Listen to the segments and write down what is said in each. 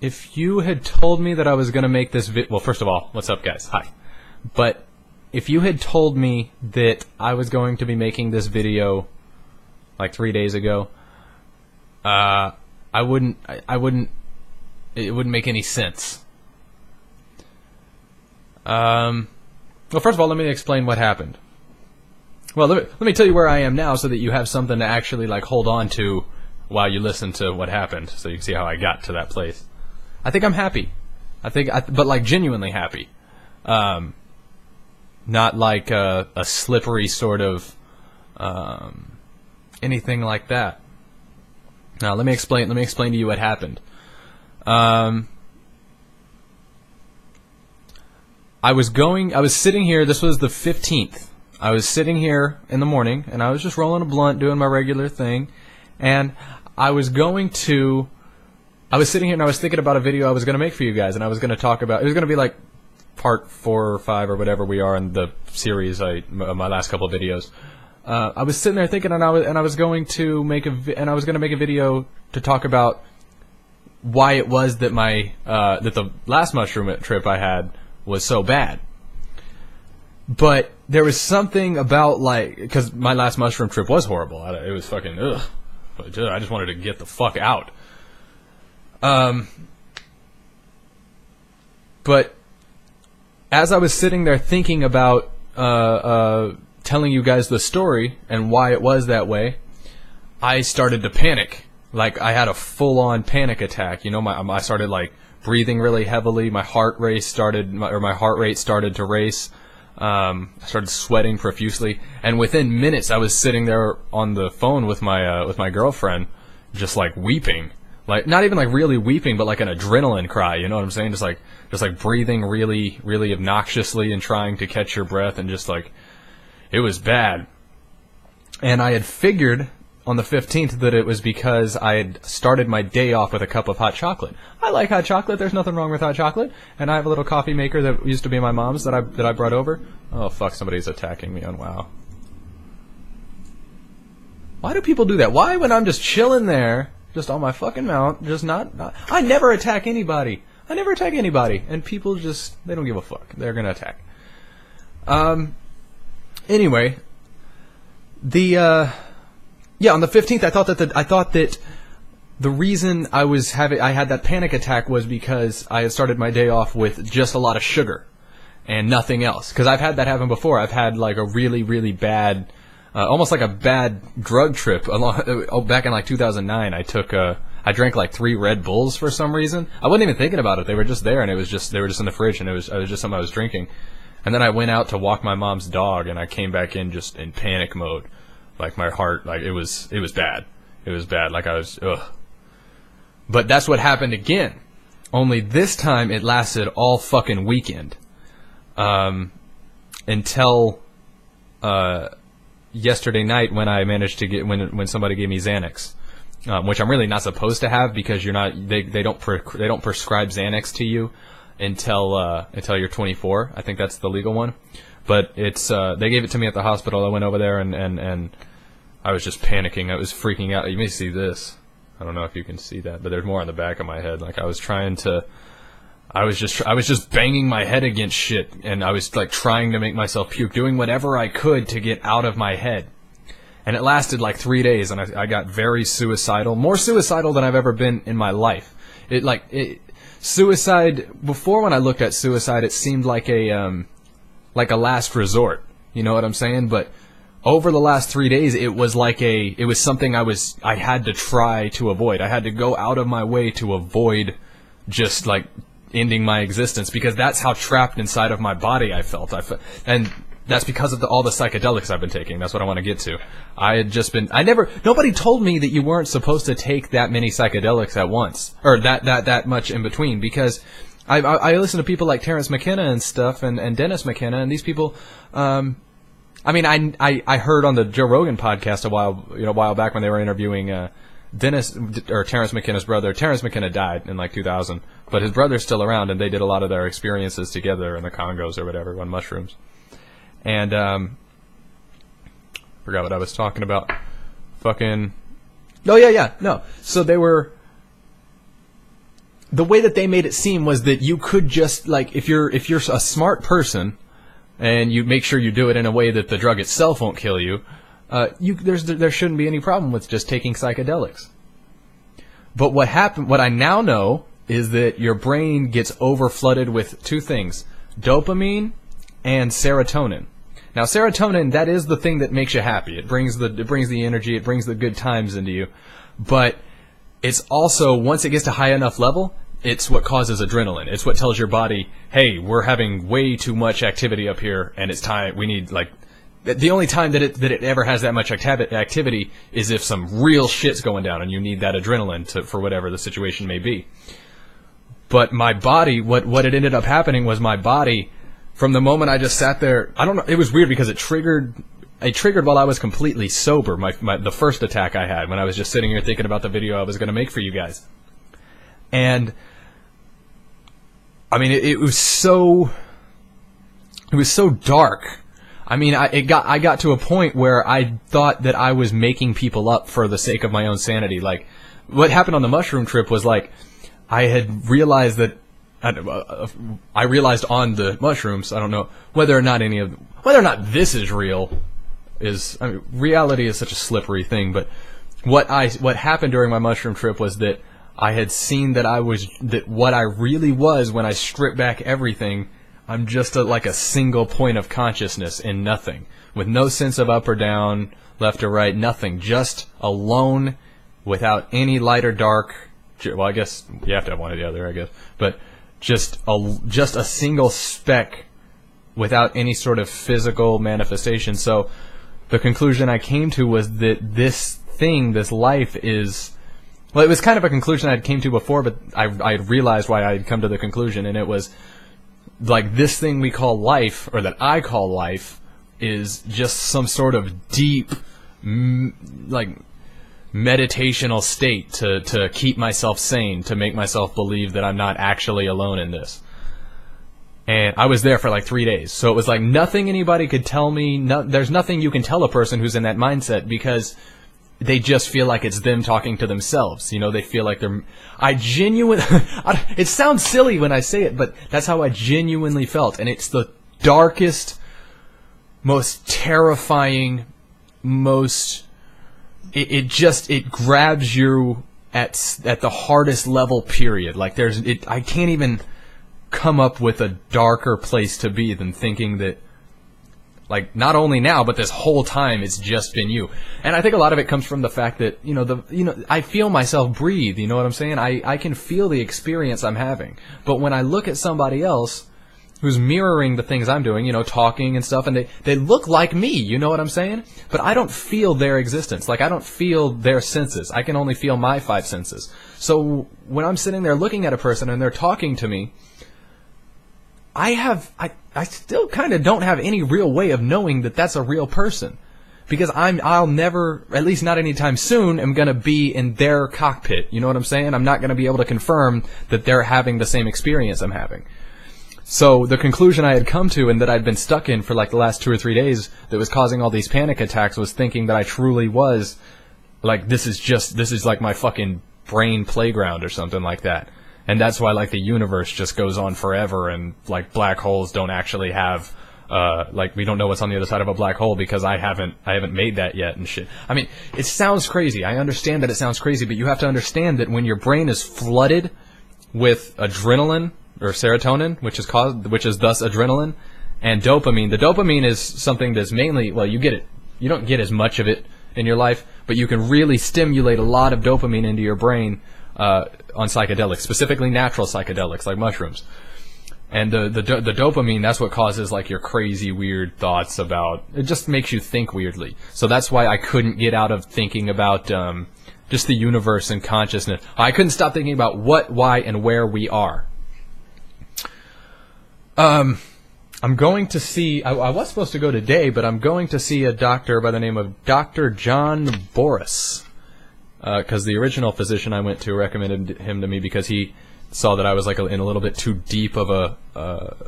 if you had told me that I was going to make this well, first of all, what's up, guys? Hi. But if you had told me that I was going to be making this video like 3 days ago, it wouldn't make any sense. Well, first of all, let me explain what happened. Well, let me tell you where I am now so that you have something to actually like hold on to while you listen to what happened, so you can see how I got to that place. I think I'm happy. But like genuinely happy. Not like a slippery sort of anything like that. Now, let me explain to you what happened. I was sitting here, this was the 15th. I was sitting here in the morning, and I was just rolling a blunt, doing my regular thing, and I was sitting here, and I was thinking about a video I was going to make for you guys, and I was going to talk about, it was going to be like part 4 or 5 or whatever we are in the series, my last couple of videos. I was sitting there thinking, and I was going to make a video to talk about why it was that that the last mushroom trip I had was so bad. But there was something about, like, because my last mushroom trip was horrible. It was fucking, ugh. I just wanted to get the fuck out. But as I was sitting there thinking about telling you guys the story and why it was that way, I started to panic. Like, I had a full-on panic attack. You know, I started, like, breathing really heavily. My heart rate started to race. I started sweating profusely, and within minutes, I was sitting there on the phone with my girlfriend, just like weeping, like not even like really weeping, but like an adrenaline cry. You know what I'm saying? Just like breathing really, really obnoxiously and trying to catch your breath, and just like it was bad. And I had figured on the 15th that it was because I had started my day off with a cup of hot chocolate. I like hot chocolate. There's nothing wrong with hot chocolate. And I have a little coffee maker that used to be my mom's that I brought over. Oh, fuck, somebody's attacking me on WoW. Why do people do that? Why, when I'm just chilling there, just on my fucking mount, just not I never attack anybody. I never attack anybody. And people just, they don't give a fuck. They're gonna attack. Anyway, yeah, on the 15th, I thought that the reason I had that panic attack was because I had started my day off with just a lot of sugar and nothing else. Because I've had that happen before. I've had like a really, really bad, almost like a bad drug trip. Back in like 2009, I drank like 3 Red Bulls for some reason. I wasn't even thinking about it. They were just there, and they were just in the fridge, and it was just something I was drinking. And then I went out to walk my mom's dog, and I came back in just in panic mode. Like, my heart, like, it was bad. It was bad, like, I was, ugh. But that's what happened again. Only this time, it lasted all fucking weekend. Until, yesterday night when I managed to get, when somebody gave me Xanax. Which I'm really not supposed to have, because they don't prescribe Xanax to you until you're 24. I think that's the legal one. But it's, they gave it to me at the hospital. I went over there and I was just panicking. I was freaking out. You may see this. I don't know if you can see that, but there's more on the back of my head. Like, I was just banging my head against shit, and I was like trying to make myself puke, doing whatever I could to get out of my head. And it lasted like 3 days, and I got very suicidal, more suicidal than I've ever been in my life. Suicide, before when I looked at suicide, it seemed like a last resort. You know what I'm saying? But over the last 3 days, it was something I had to try to avoid. I had to go out of my way to avoid just like ending my existence, because that's how trapped inside of my body I felt. And that's because of all the psychedelics I've been taking. That's what I want to get to. Nobody told me that you weren't supposed to take that many psychedelics at once, or that much in between, because I listen to people like Terrence McKenna and stuff, and Dennis McKenna, and these people. I heard on the Joe Rogan podcast a while back when they were interviewing Terrence McKenna's brother. Terrence McKenna died in like 2000, but his brother's still around, and they did a lot of their experiences together in the Congos or whatever on mushrooms. And forgot what I was talking about. Fucking. Oh yeah, no. So they were. the way that they made it seem was that you could just, like, if you're a smart person and you make sure you do it in a way that the drug itself won't kill you, there shouldn't be any problem with just taking psychedelics. But what I now know is that your brain gets over-flooded with two things: dopamine and serotonin. Now, serotonin, that is the thing that makes you happy. It brings the energy, it brings the good times into you. But it's also, once it gets to high enough level, it's what causes adrenaline. It's what tells your body, hey, we're having way too much activity up here, and it's time, we need, like, the only time that it ever has that much activity is if some real shit's going down and you need that adrenaline for whatever the situation may be. But my body, what it ended up happening was my body, from the moment I just sat there, I don't know, it was weird because it triggered while I was completely sober, the first attack I had, when I was just sitting here thinking about the video I was going to make for you guys. And, I mean, it was so dark. I mean, I got to a point where I thought that I was making people up for the sake of my own sanity. Like, what happened on the mushroom trip was, like, I had realized that, I realized on the mushrooms, I don't know whether or not this is real. Reality is such a slippery thing, but what happened during my mushroom trip was that I had seen that what I really was when I stripped back everything. I'm just like a single point of consciousness in nothing, with no sense of up or down, left or right, nothing, just alone, without any light or dark. Well, I guess you have to have one or the other, I guess, but just a single speck without any sort of physical manifestation. So the conclusion I came to was that this life is, well, it was kind of a conclusion I came to before, but I realized why I had come to the conclusion, and it was like this thing we call life, or that I call life, is just some sort of deep, like, meditational state to keep myself sane, to make myself believe that I'm not actually alone in this. And I was there for like 3 days. So it was like nothing anybody could tell me. There's nothing you can tell a person who's in that mindset, because they just feel like it's them talking to themselves. You know, they feel like it sounds silly when I say it, but that's how I genuinely felt. And it's the darkest, most terrifying, it grabs you at the hardest level, period. Like I can't even come up with a darker place to be than thinking that, like, not only now, but this whole time it's just been you. And I think a lot of it comes from the fact that, I feel myself breathe, you know what I'm saying? I can feel the experience I'm having. But when I look at somebody else who's mirroring the things I'm doing, talking and stuff, and they look like me, you know what I'm saying? But I don't feel their existence. Like, I don't feel their senses. I can only feel my 5 senses. So when I'm sitting there looking at a person and they're talking to me, I still kind of don't have any real way of knowing that that's a real person, because I'll never, at least not anytime soon, am going to be in their cockpit. You know what I'm saying? I'm not going to be able to confirm that they're having the same experience I'm having. So the conclusion I had come to, and that I'd been stuck in for like the last 2 or 3 days, that was causing all these panic attacks, was thinking that I truly was, like, this is like my fucking brain playground or something like that. And that's why, like, the universe just goes on forever, and, like, black holes don't actually have, like, we don't know what's on the other side of a black hole, because I haven't made that yet and shit. I mean, it sounds crazy. I understand that it sounds crazy, but you have to understand that when your brain is flooded with adrenaline, or serotonin, which is thus adrenaline, and dopamine. The dopamine is something that's mainly, well, you don't get as much of it in your life, but you can really stimulate a lot of dopamine into your brain on psychedelics, specifically natural psychedelics like mushrooms. And the dopamine, that's what causes, like, your crazy weird thoughts about, it just makes you think weirdly. So that's why I couldn't get out of thinking about just the universe and consciousness. I couldn't stop thinking about what, why, and where we are. I'm going to see, I was supposed to go today, but I'm going to see a doctor by the name of Dr. John Boris. Because the original physician I went to recommended him to me because he saw that I was, like, in a little bit too deep of a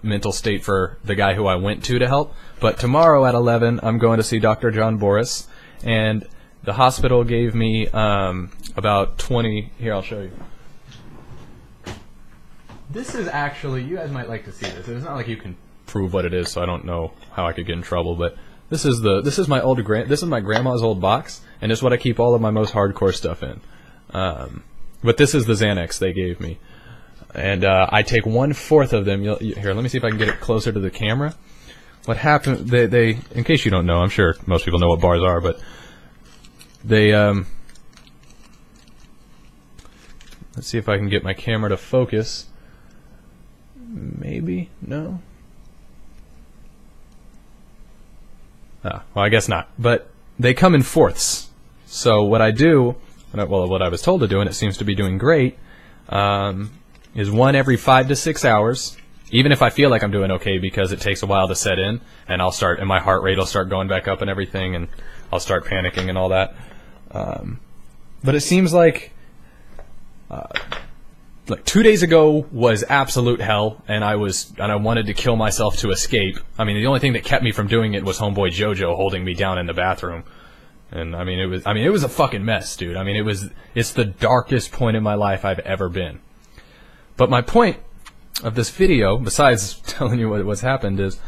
mental state for the guy who I went to help. But tomorrow at 11, I'm going to see Dr. John Boris, and the hospital gave me about 20, here, I'll show you. This is actually, you guys might like to see this. It's not like you can prove what it is, so I don't know how I could get in trouble, but this is my this is my grandma's old box, and it's what I keep all of my most hardcore stuff in. But this is the Xanax they gave me. And I take 1/4 of them. Here, let me see if I can get it closer to the camera. What happened, they in case you don't know, I'm sure most people know what bars are, but they, let's see if I can get my camera to focus. Maybe? No? Well, I guess not. But they come in fourths. So what I do, what I was told to do, and it seems to be doing great, is one every 5 to 6 hours, even if I feel like I'm doing okay, because it takes a while to set in, and and my heart rate will start going back up and everything, and I'll start panicking and all that. But it seems like 2 days ago was absolute hell, and I wanted to kill myself to escape. I mean, the only thing that kept me from doing it was homeboy Jojo holding me down in the bathroom. And it was a fucking mess, dude. I mean, it's the darkest point in my life I've ever been. But my point of this video, besides telling you what's happened, is,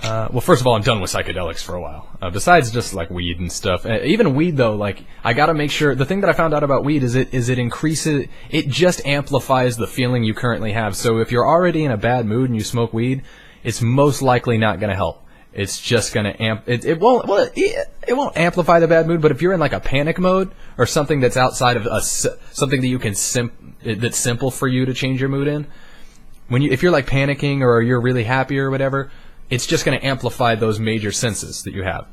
well, first of all, I'm done with psychedelics for a while. Besides just like weed and stuff, even weed though, like I gotta make sure. The thing that I found out about weed is it increases, it just amplifies the feeling you currently have. So if you're already in a bad mood and you smoke weed, it's most likely not gonna help. It's just gonna it won't amplify the bad mood. But if you're in like a panic mode or something that's outside of something that you can that's simple for you to change your mood in, if you're like panicking or you're really happy or whatever, it's just going to amplify those major senses that you have.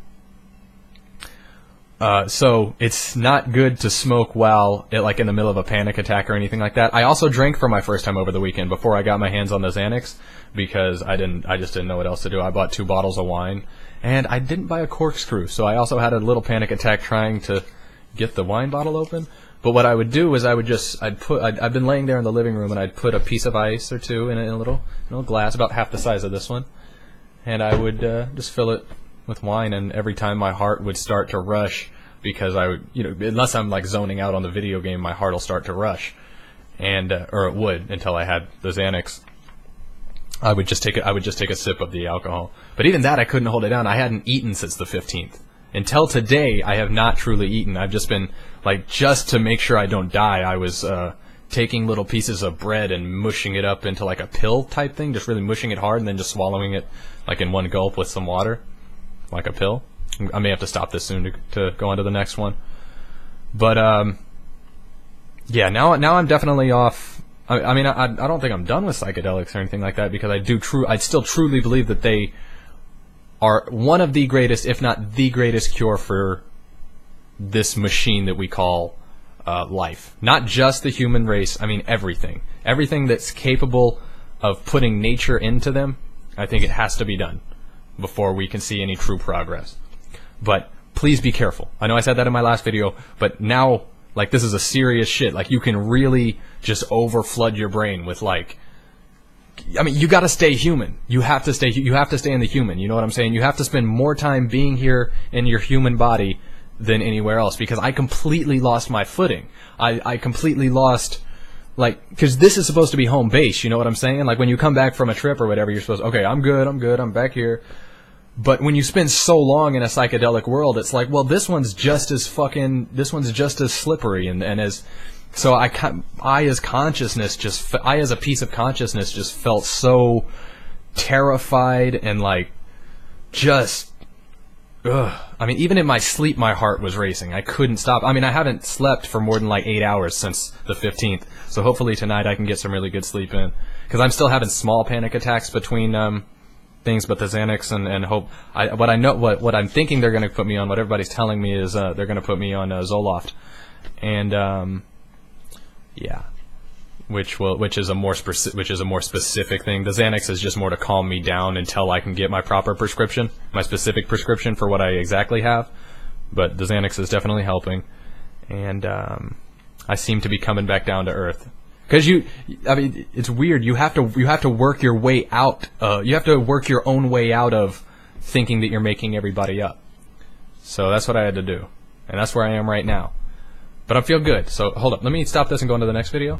So it's not good to smoke while like in the middle of a panic attack or anything like that. I also drank for my first time over the weekend before I got my hands on the Xanax, because I just didn't know what else to do. I bought 2 bottles of wine, and I didn't buy a corkscrew, so I also had a little panic attack trying to get the wine bottle open. But what I would do is I've been laying there in the living room, and I'd put a piece of ice or two in a little glass about half the size of this one, and I would just fill it with wine, and every time my heart would start to rush, because I would, unless I'm like zoning out on the video game, my heart will start to rush, and or it would until I had the Xanax. I would just take a sip of the alcohol, but even that I couldn't hold it down. I hadn't eaten since the 15th. Until today, I have not truly eaten. I've just been like, just to make sure I don't die, I was taking little pieces of bread and mushing it up into like a pill type thing, just really mushing it hard and then just swallowing it like in one gulp with some water, like a pill. I may have to stop this soon to go on to the next one. But yeah, now I'm definitely off. I mean, I don't think I'm done with psychedelics or anything like that, because I still truly believe that they are one of the greatest, if not the greatest, cure for this machine that we call life. Not just the human race. I mean, everything that's capable of putting nature into them. I think it has to be done before we can see any true progress. But please be careful. I know I said that in my last video, but now, like, this is a serious shit. Like, you can really just overflood your brain with, like, I mean, you gotta stay human. You have to stay in the human. You know what I'm saying? You have to spend more time being here in your human body than anywhere else, because I completely lost my footing. I completely lost, like, because this is supposed to be home base, you know what I'm saying? Like, when you come back from a trip or whatever, you're supposed to, okay, I'm good, I'm back here. But when you spend so long in a psychedelic world, it's like, well, this one's just as slippery, and as, so I as a piece of consciousness just felt so terrified and like, just, ugh. I mean, even in my sleep, my heart was racing. I couldn't stop. I mean, I haven't slept for more than like 8 hours since the 15th. So hopefully tonight I can get some really good sleep in, because I'm still having small panic attacks between things, but the Xanax and hope. What I'm thinking they're going to put me on, what everybody's telling me is they're going to put me on Zoloft, and yeah, which is a more specific thing. The Xanax is just more to calm me down until I can get my proper prescription, my specific prescription for what I exactly have. But the Xanax is definitely helping, and I seem to be coming back down to earth. Because I mean, it's weird. You have to work your way out. You have to work your own way out of thinking that you're making everybody up. So that's what I had to do, and that's where I am right now. But I feel good. So hold up. Let me stop this and go into the next video.